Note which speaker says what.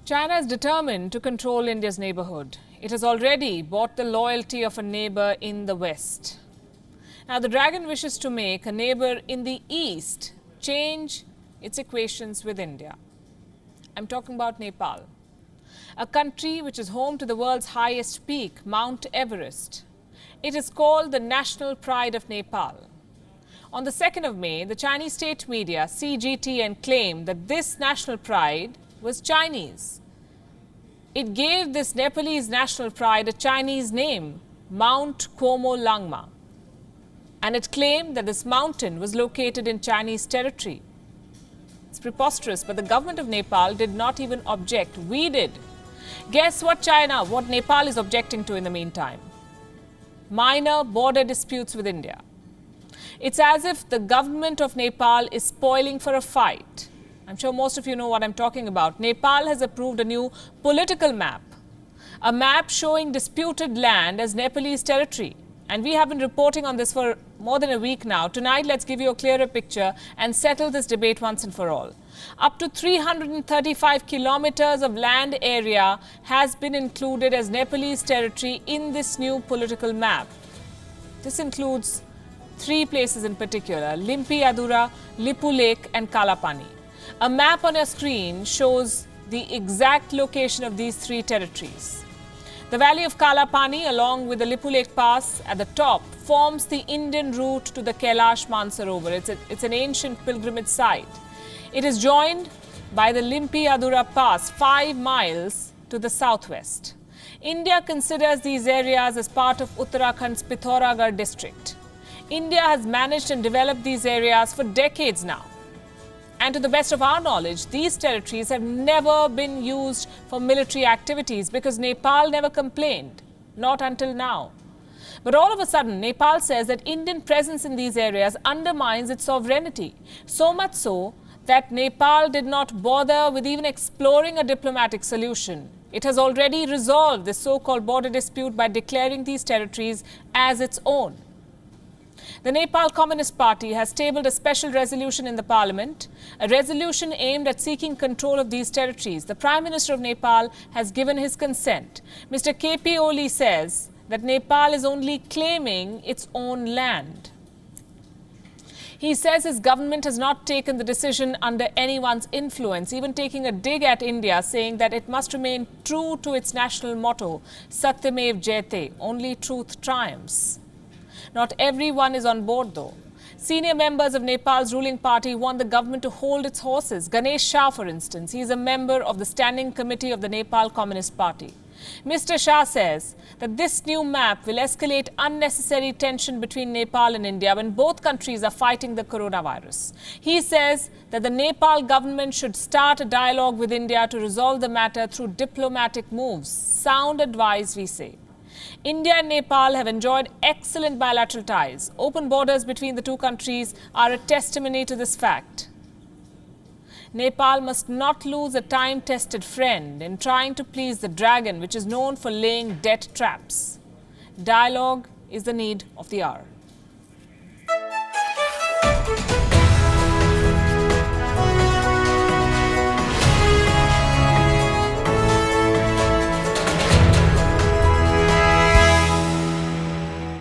Speaker 1: China is determined to control India's neighborhood. It has already bought the loyalty of a neighbor in the West. Now, the dragon wishes to make a neighbor in the East change its equations with India. I'm talking about Nepal, a country which is home to the world's highest peak, Mount Everest. It is called the national pride of Nepal. On the 2nd of May, the Chinese state media, CGTN, claimed that this national pride was Chinese. It gave this Nepalese national pride a Chinese name, Mount Como Langma. And it claimed that this mountain was located in Chinese territory. It's preposterous, but the government of Nepal did not even object. We did. Guess what what Nepal is objecting to in the meantime? Minor border disputes with India. It's as if the government of Nepal is spoiling for a fight. I'm sure most of you know what I'm talking about. Nepal has approved a new political map, a map showing disputed land as Nepalese territory. And we have been reporting on this for more than a week now. Tonight, let's give you a clearer picture and settle this debate once and for all. Up to 335 kilometers of land area has been included as Nepalese territory in this new political map. This includes 3 places in particular: Limpi Adura, Lipu Lake and Kalapani. A map on your screen shows the exact location of these 3 territories. The valley of Kalapani, along with the Lipu Lake Pass at the top, forms the Indian route to the Kailash Mansarovar. It's an ancient pilgrimage site. It is joined by the Limpi Adura Pass 5 miles to the southwest. India considers these areas as part of Uttarakhand's Pithoragarh district. India has managed and developed these areas for decades now. And to the best of our knowledge, these territories have never been used for military activities because Nepal never complained, not until now. But all of a sudden, Nepal says that Indian presence in these areas undermines its sovereignty. So much so that Nepal did not bother with even exploring a diplomatic solution. It has already resolved this so-called border dispute by declaring these territories as its own. The Nepal Communist Party has tabled a special resolution in the parliament, a resolution aimed at seeking control of these territories. The Prime Minister of Nepal has given his consent. Mr. KP Oli says that Nepal is only claiming its own land. He says his government has not taken the decision under anyone's influence, even taking a dig at India, saying that it must remain true to its national motto, Satyamev Jayate, only truth triumphs. Not everyone is on board, though. Senior members of Nepal's ruling party want the government to hold its horses. Ganesh Shah, for instance, he is a member of the Standing Committee of the Nepal Communist Party. Mr. Shah says that this new map will escalate unnecessary tension between Nepal and India when both countries are fighting the coronavirus. He says that the Nepal government should start a dialogue with India to resolve the matter through diplomatic moves. Sound advice, we say. India and Nepal have enjoyed excellent bilateral ties. Open borders between the two countries are a testimony to this fact. Nepal must not lose a time-tested friend in trying to please the dragon, which is known for laying death traps. Dialogue is the need of the hour.